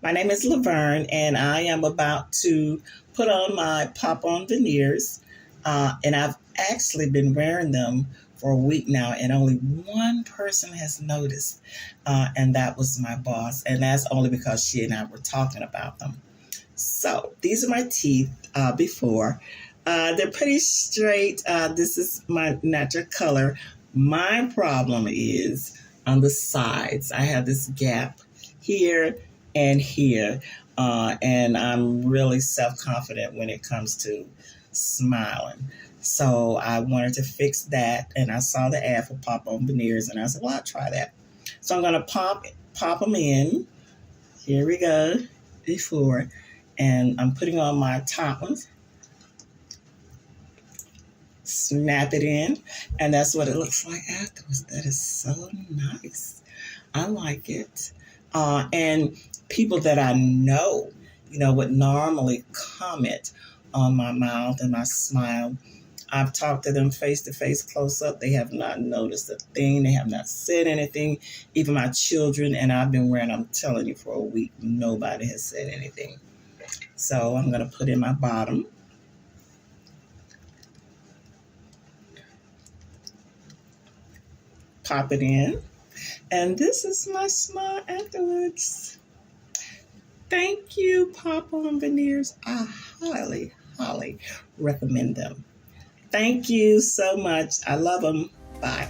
My name is Laverne, and I am about to put on my pop-on veneers. And I've actually been wearing them for a week now, and only one person has noticed, and that was my boss. And that's only because she and I were talking about them. So these are my teeth before. They're pretty straight. This is my natural color. My problem is on the sides. I have this gap here and here. And I'm really self-confident when it comes to smiling. So I wanted to fix that. And I saw the ad for pop-on veneers. And I said, well, I'll try that. So I'm going to pop them in. Here we go. Before. And I'm putting on my top ones. Snap it in. And that's what it looks like afterwards. That is so nice. I like it. And people that I know, would normally comment on my mouth and my smile. I've talked to them face to face, close up. They have not noticed a thing. They have not said anything. Even my children, and I've been wearing, I'm telling you, for a week, nobody has said anything. So I'm going to put in my bottom. Pop it in. And this is my smile afterwards. Thank you, pop-on veneers. I highly, highly recommend them. Thank you so much. I love them. Bye.